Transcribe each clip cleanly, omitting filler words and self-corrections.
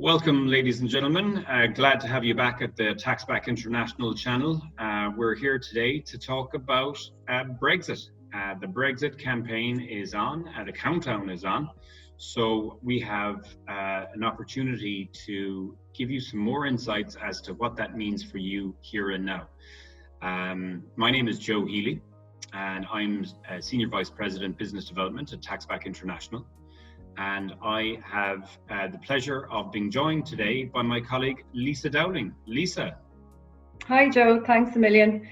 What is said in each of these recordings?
Welcome, ladies and gentlemen. Glad to have you back at the Taxback International channel. We're here today to talk about Brexit. The Brexit campaign is on, the countdown is on. So we have an opportunity to give you some more insights as to what that means for you here and now. My name is Joe Healy, and I'm Senior Vice President Business Development at Taxback International. And I have the pleasure of being joined today by my colleague, Lisa Dowling. Lisa. Hi, Joe. Thanks a million.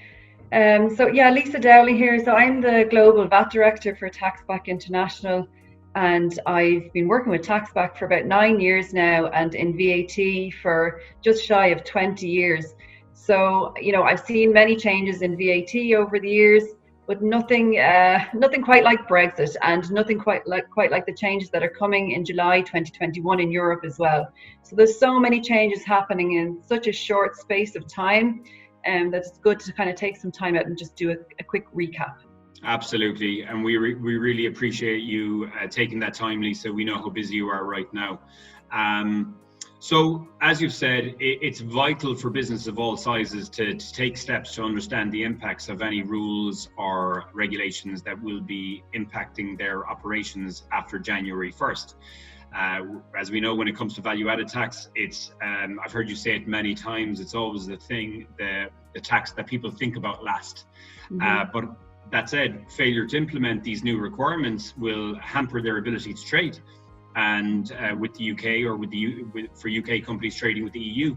Lisa Dowling here. So I'm the Global VAT Director for Taxback International, and I've been working with Taxback for about 9 years now, and in VAT for just shy of 20 years. So, I've seen many changes in VAT over the years, but nothing quite like Brexit, and nothing quite like the changes that are coming in July 2021 in Europe as well. So there's so many changes happening in such a short space of time, and that it's good to kind of take some time out and just do a quick recap. Absolutely, and we really appreciate you taking that time, Lisa. We know how busy you are right now. So, as you've said, it's vital for business of all sizes to take steps to understand the impacts of any rules or regulations that will be impacting their operations after January 1st. As we know, when it comes to value-added tax, it's I've heard you say it many times, it's always the tax that people think about last. But that said, failure to implement these new requirements will hamper their ability to trade. And with the UK or for UK companies trading with the EU.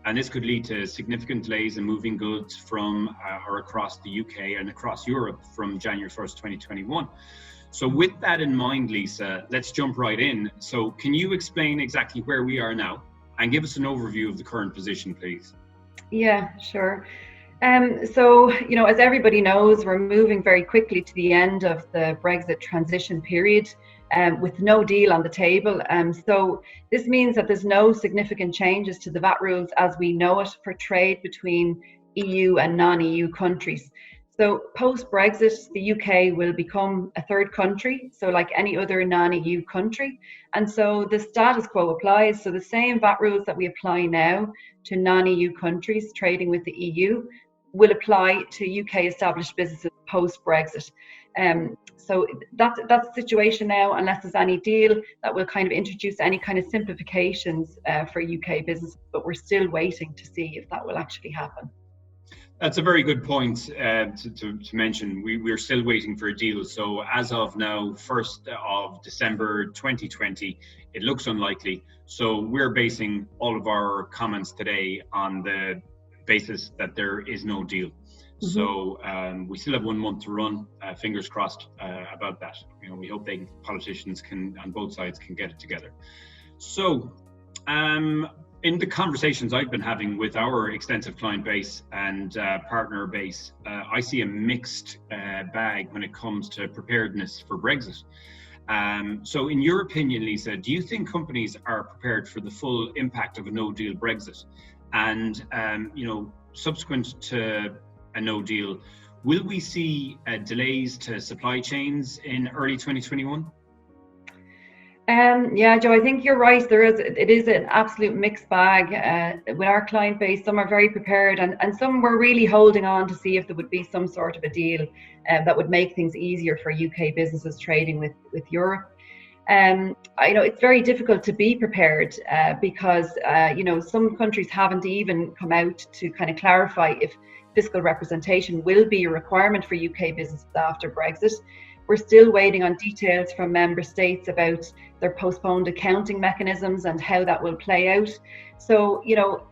And this could lead to significant delays in moving goods from or across the UK and across Europe from January 1st, 2021. So with that in mind, Lisa, let's jump right in. So can you explain exactly where we are now and give us an overview of the current position, please? Yeah, sure. As everybody knows, we're moving very quickly to the end of the Brexit transition period. With no deal on the table. So this means that there's no significant changes to the VAT rules as we know it for trade between EU and non-EU countries. So post-Brexit, the UK will become a third country, so like any other non-EU country. And so the status quo applies. So the same VAT rules that we apply now to non-EU countries trading with the EU will apply to UK established businesses post-Brexit. So that's the situation now, unless there's any deal that will kind of introduce any kind of simplifications for UK business, but we're still waiting to see if that will actually happen. That's a very good point to mention. We're still waiting for a deal. So as of now, 1st of December 2020, it looks unlikely. So we're basing all of our comments today on the basis that there is no deal. So we still have 1 month to run. Fingers crossed about that. We hope politicians on both sides can get it together. So in the conversations I've been having with our extensive client base and partner base, I see a mixed bag when it comes to preparedness for Brexit. So in your opinion, Lisa, do you think companies are prepared for the full impact of a no-deal Brexit? And subsequent to a no deal, will we see delays to supply chains in early 2021? Yeah, Joe, I think you're right. It is an absolute mixed bag with our client base. Some are very prepared, and some were really holding on to see if there would be some sort of a deal that would make things easier for UK businesses trading with Europe. It's very difficult to be prepared because some countries haven't even come out to kind of clarify if fiscal representation will be a requirement for UK businesses after Brexit. We're still waiting on details from member states about their postponed accounting mechanisms and how that will play out. So,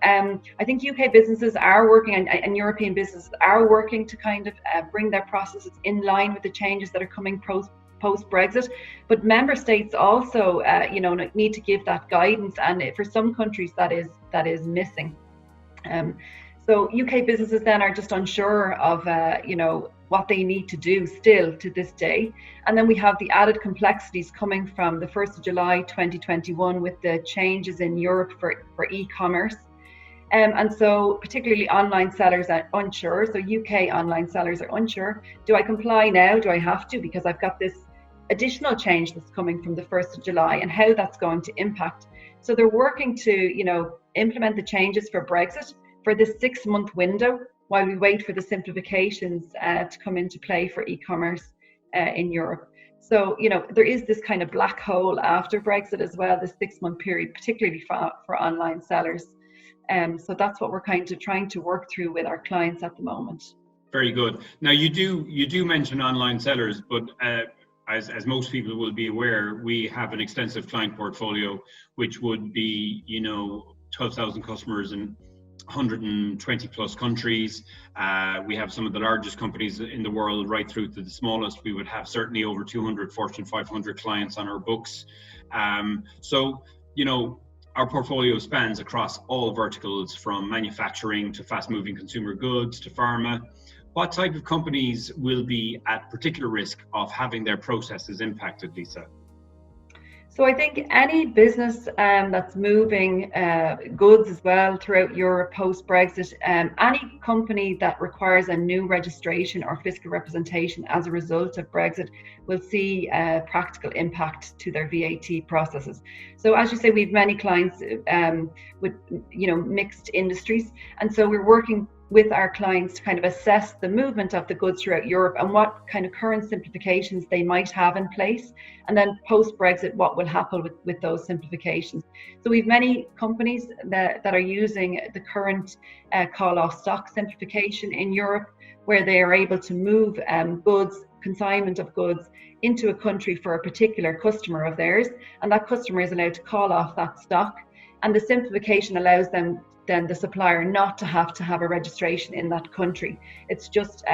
I think UK businesses are working and European businesses are working to kind of bring their processes in line with the changes that are coming post-Brexit. But member states also, need to give that guidance, and for some countries that is missing. So UK businesses then are just unsure of, what they need to do still to this day. And then we have the added complexities coming from the 1st of July 2021 with the changes in Europe for e-commerce. And so particularly online sellers are unsure. So UK online sellers are unsure. Do I comply now? Do I have to? Because I've got this additional change that's coming from the 1st of July and how that's going to impact. So they're working to, implement the changes for Brexit for this 6-month window while we wait for the simplifications to come into play for e-commerce in Europe. So, there is this kind of black hole after Brexit as well, this 6-month period, particularly for online sellers. So that's what we're kind of trying to work through with our clients at the moment. Very good. Now you do mention online sellers, but as most people will be aware, we have an extensive client portfolio, which would be 12,000 customers in 120 plus countries. We have some of the largest companies in the world right through to the smallest. We would have certainly over 200 Fortune 500 clients on our books. So our portfolio spans across all verticals, from manufacturing to fast-moving consumer goods to pharma. What type of companies will be at particular risk of having their processes impacted, Lisa? So I think any business that's moving goods as well throughout Europe post-Brexit, any company that requires a new registration or fiscal representation as a result of Brexit will see a practical impact to their VAT processes. So as you say, we have many clients with mixed industries, and so we're working with our clients to kind of assess the movement of the goods throughout Europe and what kind of current simplifications they might have in place, and then post-Brexit what will happen with those simplifications. So we have many companies that are using the current call-off stock simplification in Europe, where they are able to move consignment of goods into a country for a particular customer of theirs, and that customer is allowed to call off that stock, and the simplification allows them then the supplier not to have a registration in that country. It's just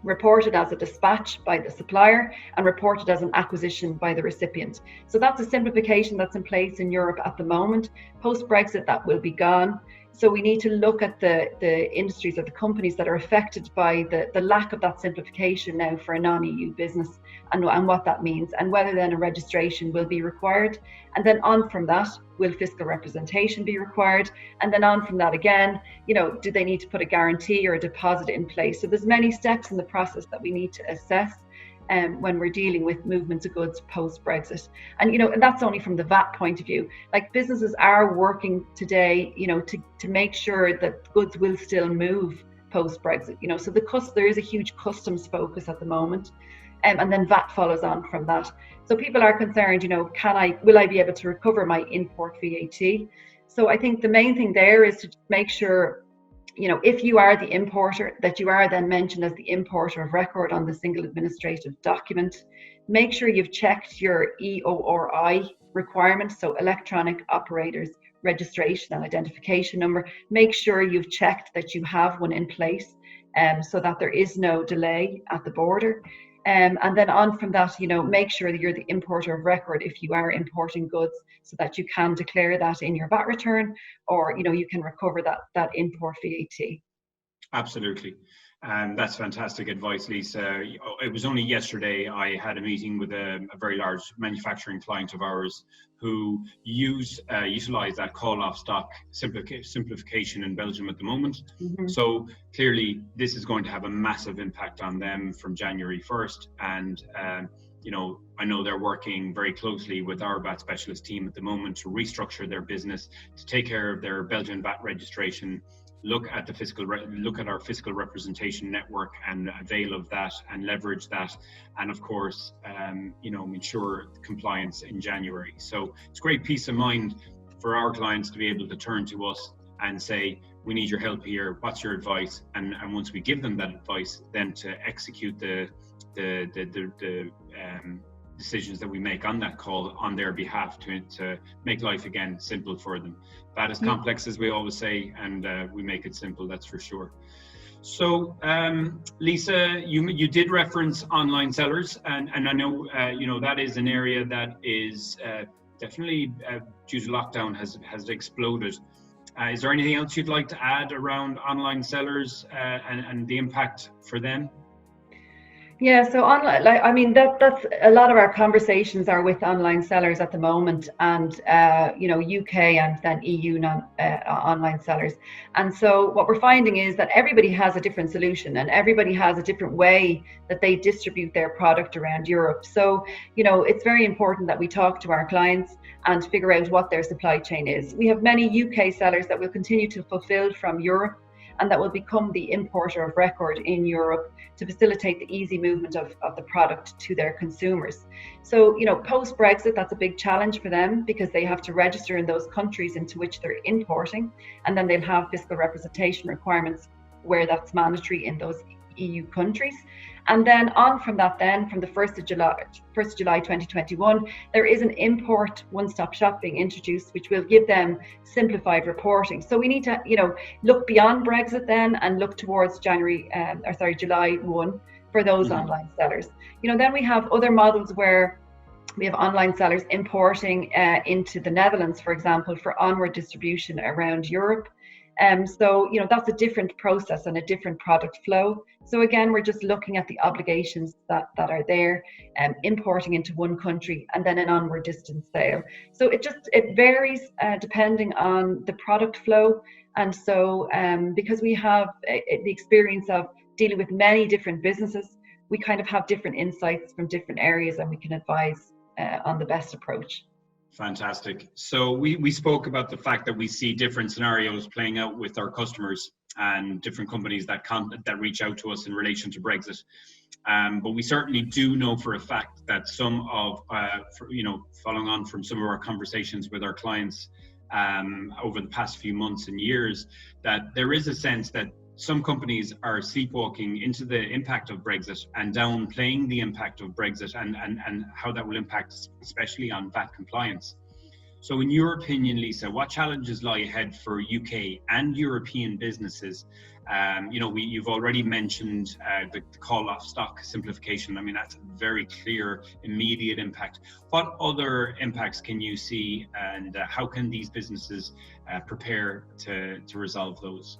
reported as a dispatch by the supplier and reported as an acquisition by the recipient. So that's a simplification that's in place in Europe at the moment. Post-Brexit, that will be gone. So we need to look at the industries or the companies that are affected by the lack of that simplification now for a non-EU business, and what that means, and whether then a registration will be required. And then on from that, will fiscal representation be required? And then on from that again, do they need to put a guarantee or a deposit in place? So there's many steps in the process that we need to assess when we're dealing with movements of goods post-Brexit. And that's only from the VAT point of view. Like, businesses are working today, to make sure that goods will still move post-Brexit. So there is a huge customs focus at the moment, and then VAT follows on from that. So people are concerned, will I be able to recover my import VAT? So I think the main thing there is to just make sure, if you are the importer, that you are then mentioned as the importer of record on the single administrative document. Make sure you've checked your EORI requirements, so electronic operators registration and identification number. Make sure you've checked that you have one in place, so that there is no delay at the border. And then on from that, make sure that you're the importer of record if you are importing goods, so that you can declare that in your VAT return, or you can recover that import VAT. Absolutely. That's fantastic advice, Lisa. It was only yesterday I had a meeting with a very large manufacturing client of ours who utilize that call-off stock simplification in Belgium at the moment. Mm-hmm. So clearly this is going to have a massive impact on them from January 1st. And I know they're working very closely with our VAT specialist team at the moment to restructure their business, to take care of their Belgian VAT registration, look at our fiscal representation network and avail of that and leverage that, and of course ensure compliance in January. So it's great peace of mind for our clients to be able to turn to us and say, we need your help here, what's your advice? And once we give them that advice, then to execute the decisions that we make on that call on their behalf to make life again simple for them. That is complex, as we always say, and we make it simple, that's for sure. So Lisa, you did reference online sellers, and I know that is an area that is definitely due to lockdown has exploded. Is there anything else you'd like to add around online sellers and the impact for them? Yeah, so online, like I mean, that's a lot of our conversations are with online sellers at the moment, and UK and then EU online sellers. And so what we're finding is that everybody has a different solution, and everybody has a different way that they distribute their product around Europe. So it's very important that we talk to our clients and figure out what their supply chain is. We have many UK sellers that will continue to fulfill from Europe, and that will become the importer of record in Europe to facilitate the easy movement of the product to their consumers. So, post Brexit, that's a big challenge for them because they have to register in those countries into which they're importing, and then they'll have fiscal representation requirements where that's mandatory in those EU countries. And then on from that, then from the 1st of July 2021, there is an import one-stop shop being introduced, which will give them simplified reporting. So we need to, look beyond Brexit then and look towards July 1 for those online sellers. Then we have other models where we have online sellers importing into the Netherlands, for example, for onward distribution around Europe. So that's a different process and a different product flow. So again, we're just looking at the obligations that are there, importing into one country and then an onward distance sale. So it varies depending on the product flow. And so because we have the experience of dealing with many different businesses, we kind of have different insights from different areas, and we can advise on the best approach. Fantastic. So we spoke about the fact that we see different scenarios playing out with our customers and different companies that reach out to us in relation to Brexit. But we certainly do know for a fact that some of, following on from some of our conversations with our clients over the past few months and years, that there is a sense that some companies are sleepwalking into the impact of Brexit and downplaying the impact of Brexit and how that will impact, especially on VAT compliance. So in your opinion, Lisa, what challenges lie ahead for UK and European businesses? You've already mentioned the call off stock simplification. I mean, that's a very clear, immediate impact. What other impacts can you see, and how can these businesses prepare to resolve those?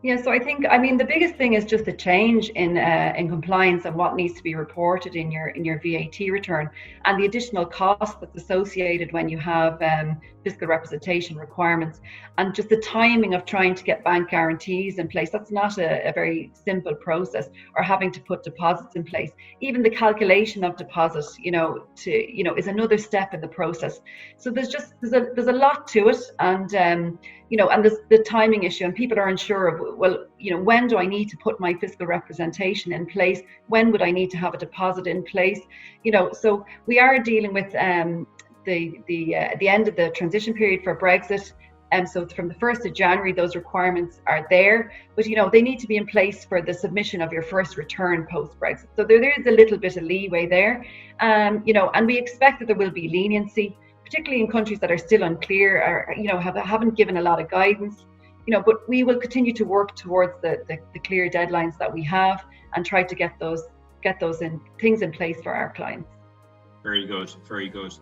Yeah, so I think, the biggest thing is just the change in compliance and what needs to be reported in your VAT return, and the additional cost that's associated when you have fiscal representation requirements, and just the timing of trying to get bank guarantees in place. That's not a very simple process, or having to put deposits in place. Even the calculation of deposits, is another step in the process. So there's a lot to it, and and there's the timing issue, and people are unsure of, well, when do I need to put my fiscal representation in place? When would I need to have a deposit in place? So we are dealing with the end of the transition period for Brexit. And so from the 1st of January, those requirements are there, but they need to be in place for the submission of your first return post-Brexit. So there is a little bit of leeway there, and we expect that there will be leniency, particularly in countries that are still unclear or haven't given a lot of guidance. But we will continue to work towards the clear deadlines that we have and try to get those things in place for our clients. Very good, very good.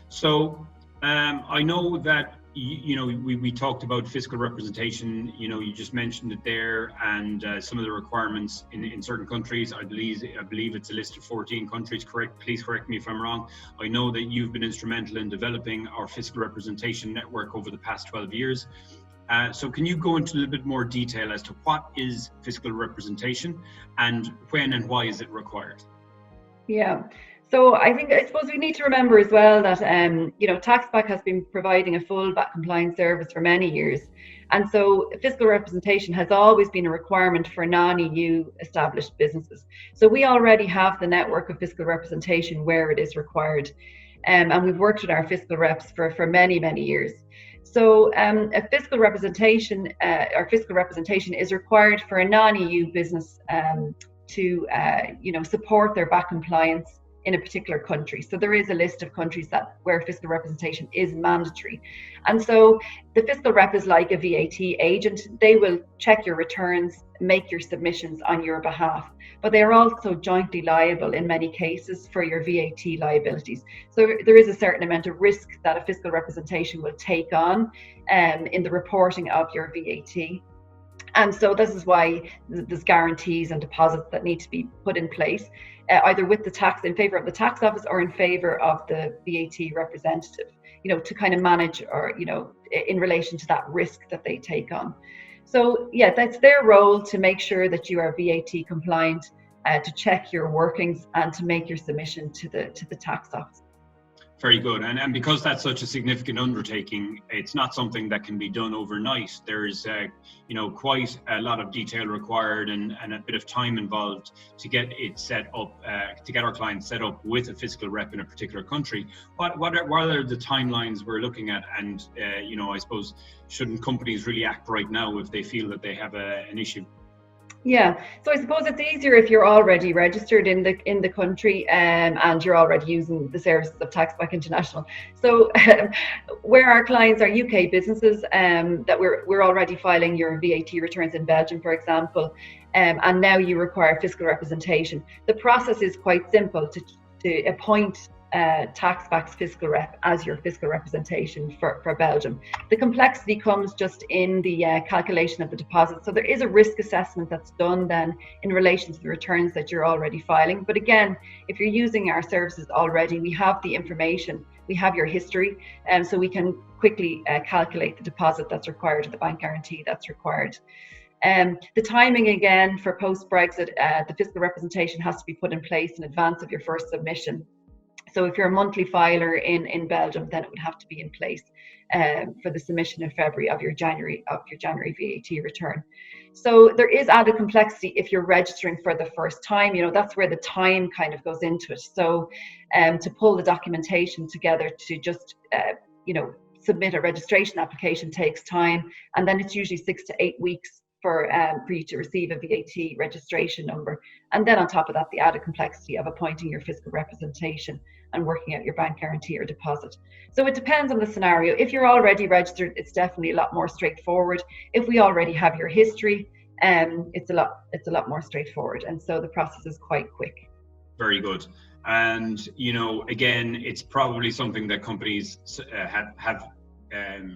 So I know that we talked about fiscal representation. You just mentioned it there, and some of the requirements in certain countries. I believe it's a list of 14 countries. Please correct me if I'm wrong. I know that you've been instrumental in developing our fiscal representation network over the past 12 years. So can you go into a little bit more detail as to what is fiscal representation and when and why is it required? Yeah. So I suppose we need to remember as well that Taxback has been providing a full VAT compliance service for many years, and so fiscal representation has always been a requirement for non-EU established businesses. So we already have the network of fiscal representation where it is required, and we've worked with our fiscal reps for many years. So a fiscal representation is required for a non-EU business to support their VAT compliance in a particular country. So there is a list of countries where fiscal representation is mandatory. And so the fiscal rep is like a VAT agent. They will check your returns, make your submissions on your behalf, but they are also jointly liable in many cases for your VAT liabilities. So there is a certain amount of risk that a fiscal representation will take on in the reporting of your VAT. And so this is why there's guarantees and deposits that need to be put in place, either with the tax, in favor of the tax office, or in favor of the VAT representative, to kind of manage, or, in relation to that risk that they take on. So yeah, that's their role, to make sure that you are VAT compliant, to check your workings, and to make your submission to the tax office. Very good. And because that's such a significant undertaking, it's not something that can be done overnight. There's, quite a lot of detail required, and a bit of time involved to get it set up, to get our clients set up with a fiscal rep in a particular country. What are the timelines we're looking at? And, I suppose, shouldn't companies really act right now if they feel that they have an issue? Yeah, so I suppose it's easier if you're already registered in the country, and you're already using the services of Taxback International. So where our clients are UK businesses, that we're already filing your VAT returns in Belgium, for example, and now you require fiscal representation. The process is quite simple to appoint Taxback's fiscal rep as your fiscal representation for Belgium. The complexity comes just in the calculation of the deposit. So there is a risk assessment that's done then in relation to the returns that you're already filing. But again, if you're using our services already, we have the information, we have your history, and so we can quickly calculate the deposit that's required, or the bank guarantee that's required. The timing, again, for post-Brexit, the fiscal representation has to be put in place in advance of your first submission. So if you're a monthly filer in Belgium, then it would have to be in place for the submission in February of your January VAT return. So there is added complexity if you're registering for the first time. That's where the time kind of goes into it. So to pull the documentation together to just submit a registration application takes time, and then it's usually 6 to 8 weeks for you to receive a VAT registration number. And then on top of that, the added complexity of appointing your fiscal representation and working out your bank guarantee or deposit. So it depends on the scenario. If you're already registered, it's definitely a lot more straightforward. If we already have your history, it's a lot more straightforward. And so the process is quite quick. Very good. And, again, it's probably something that companies have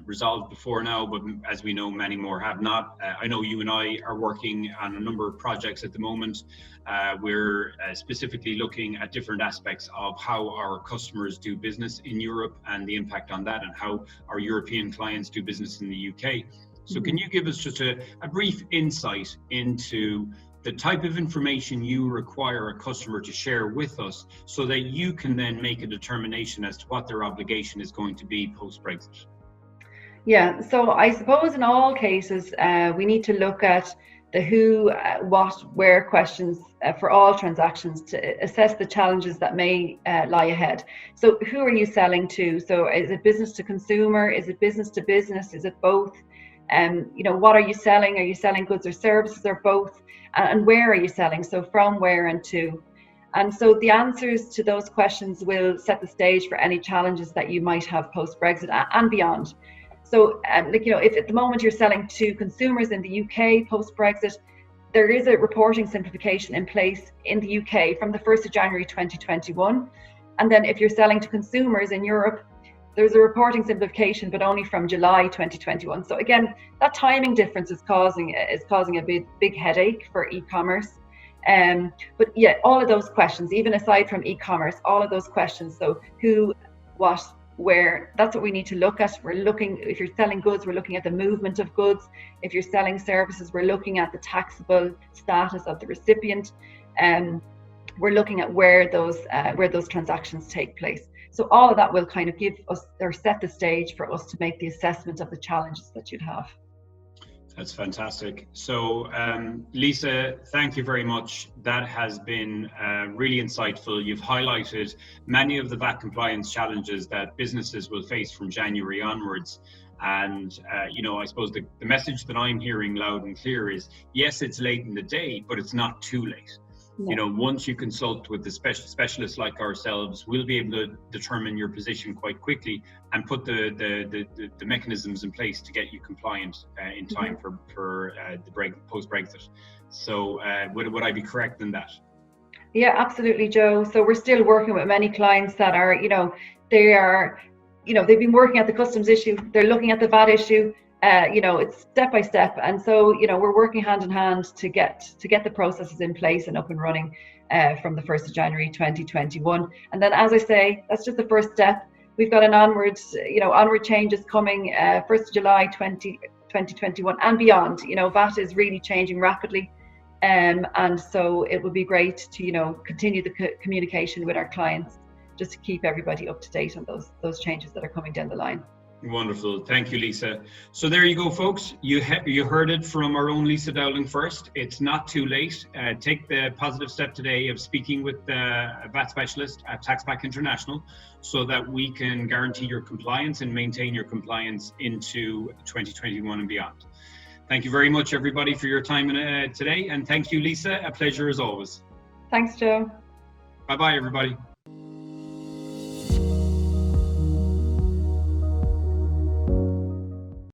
resolved before now, but as we know, many more have not. I know you and I are working on a number of projects at the moment. We're specifically looking at different aspects of how our customers do business in Europe and the impact on that, and how our European clients do business in the UK. So can you give us just a brief insight into the type of information you require a customer to share with us, so that you can then make a determination as to what their obligation is going to be post-Brexit? Yeah, so I suppose in all cases, we need to look at the who, what, where questions for all transactions to assess the challenges that may lie ahead. So who are you selling to? So is it business to consumer? Is it business to business? Is it both? What are you selling? Are you selling goods or services, or both? And where are you selling? So from where and to. And so the answers to those questions will set the stage for any challenges that you might have post-Brexit and beyond. So, if at the moment you're selling to consumers in the UK post-Brexit, there is a reporting simplification in place in the UK from the 1st of January 2021. And then if you're selling to consumers in Europe, there's a reporting simplification, but only from July 2021. So again, that timing difference is causing a big headache for e-commerce. But yeah, all of those questions, even aside from e-commerce, all of those questions, so who, what, where, that's what we need to look at. If you're selling goods, we're looking at the movement of goods. If you're selling services, we're looking at the taxable status of the recipient. We're looking at where those transactions take place. So all of that will kind of give us, or set the stage for us to make the assessment of the challenges that you'd have. That's fantastic. So, Lisa, thank you very much. That has been really insightful. You've highlighted many of the VAT compliance challenges that businesses will face from January onwards. And, I suppose the message that I'm hearing loud and clear is, yes, it's late in the day, but it's not too late. No. Once you consult with the specialists like ourselves, we'll be able to determine your position quite quickly and put the mechanisms in place to get you compliant in time for the post-Brexit. So would I be correct in that? Yeah, absolutely, Joe. So we're still working with many clients that are, they've been working at the customs issue, they're looking at the VAT issue, it's step by step. And so, we're working hand in hand to get the processes in place and up and running from the 1st of January 2021. And then, as I say, that's just the first step. We've got an onward changes coming 1st of July 2021 and beyond. VAT is really changing rapidly. And so it would be great to, continue the communication with our clients, just to keep everybody up to date on those changes that are coming down the line. Wonderful. Thank you, Lisa. So there you go, folks. You heard it from our own Lisa Dowling first. It's not too late. Take the positive step today of speaking with a VAT specialist at Taxback International, so that we can guarantee your compliance and maintain your compliance into 2021 and beyond. Thank you very much, everybody, for your time today. And thank you, Lisa. A pleasure as always. Thanks, Joe. Bye-bye, everybody.